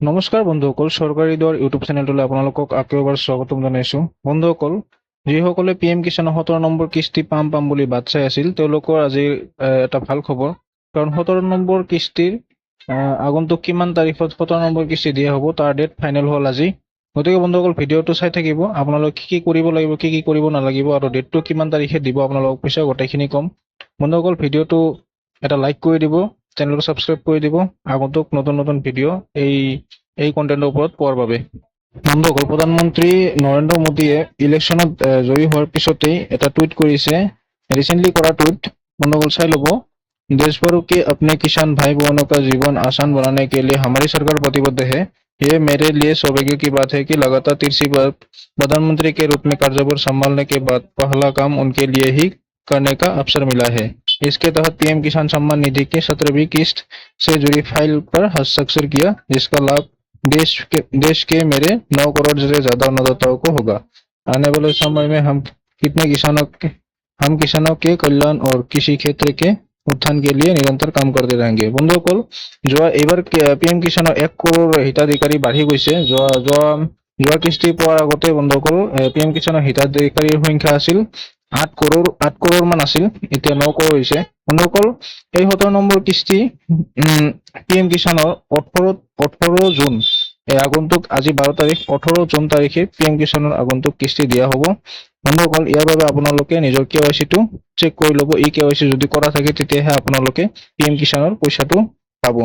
নমস্কাৰ বন্ধুসকল, চৰকাৰী দৰ ইউটিউব চেনেলটোলৈ আপোনালোকক আকৌ এবাৰ স্বাগতম জনাইছোঁ। বন্ধুসকল, যিসকলে PM কিষাণৰ 17 নম্বৰ কিস্তি পাম বুলি বাট চাই আছিল, তেওঁলোকৰ আজি এটা ভাল খবৰ। কাৰণ 17 নম্বৰ কিস্তিৰ আগন্তুক কিমান তাৰিখত 17 নম্বৰ কিস্তি দিয়া হ'ব তাৰ ডেট ফাইনেল হ'ল আজি। গতিকে বন্ধুসকল, ভিডিঅ'টো চাই থাকিব। আপোনালোকে কি কৰিব লাগিব, কি কৰিব নালাগিব আৰু ডেটটো কিমান তাৰিখে দিব আপোনালোকক পিছত গোটেইখিনি ক'ম। বন্ধুসকল, ভিডিঅ'টো এটা লাইক কৰি দিব, চেনেলটো সাবস্ক্ৰাইব কৰি দিব আগন্তুক নতুন নতুন ভিডিঅ' এই কন্টেন্টৰ ওপৰত পোৱাৰ বাবে। বন্ধুসকল, প্ৰধানমন্ত্ৰী নৰেন্দ্ৰ মোদীয়ে ইলেকশ্যনত জয়ী হোৱাৰ পিছতেই এটা টুইট কৰিছে, ৰিচেণ্টলি কৰা টুইট। বন্ধুসকল চাই ল'ব। देश भर के अपने किसान भाई बहनों का जीवन आसान बनाने के लिए हमारी सरकार प्रतिबद्ध है। ये मेरे लिए सौभाग्य की बात है कि लगातार तीसरी बार प्रधानमंत्री के रूप में कार्यभार संभालने के बाद पहला काम उनके लिए ही करने का अवसर मिला है। इसके तहत पीएम किसान सम्मान निधि की 17वीं किस्त से जुड़ी फाइल पर हस्ताक्षर किया, जिसका लाभ देश के मेरे 9 करोड़ से ज्यादा अन्नदाताओं को होगा। आने वाले समय में हम किसानों के कल्याण और कृषि क्षेत्र के उत्थान के लिए निरंतर কাম करते रहेंगे। বন্ধুসকল, এইবাৰ PM কিষাণৰ 1 কৰোड़ হিতাধিকাৰী বাঢ়ি গৈছে। যোৱা কিস্তি পোৱাৰ আগতে বন্ধুসকল PM কিষাণৰ হিতাধিকাৰীৰ সংখ্যা আছিল 8 কৰোड़ মান আছিল, এতিয়া 9 কৰোड़ হৈছে। বন্ধুসকল, এই 17 নম্বৰ কিস্তি PM কিষাণৰ 18 জুন আগন্তুক আজি 12 তাৰিখ 18 জুন তাৰিখে PM কিষাণৰ আগন্তুক কিস্তি দিয়া হ'ব। বন্ধুসকল, ইয়াৰ বাবে আপোনালোকে নিজৰ KYC-টো চেক কৰি ল'ব। এই KYC যদি কৰা থাকে তেতিয়াহে আপোনালোকে PM কিষাণৰ পইচাটো পাব।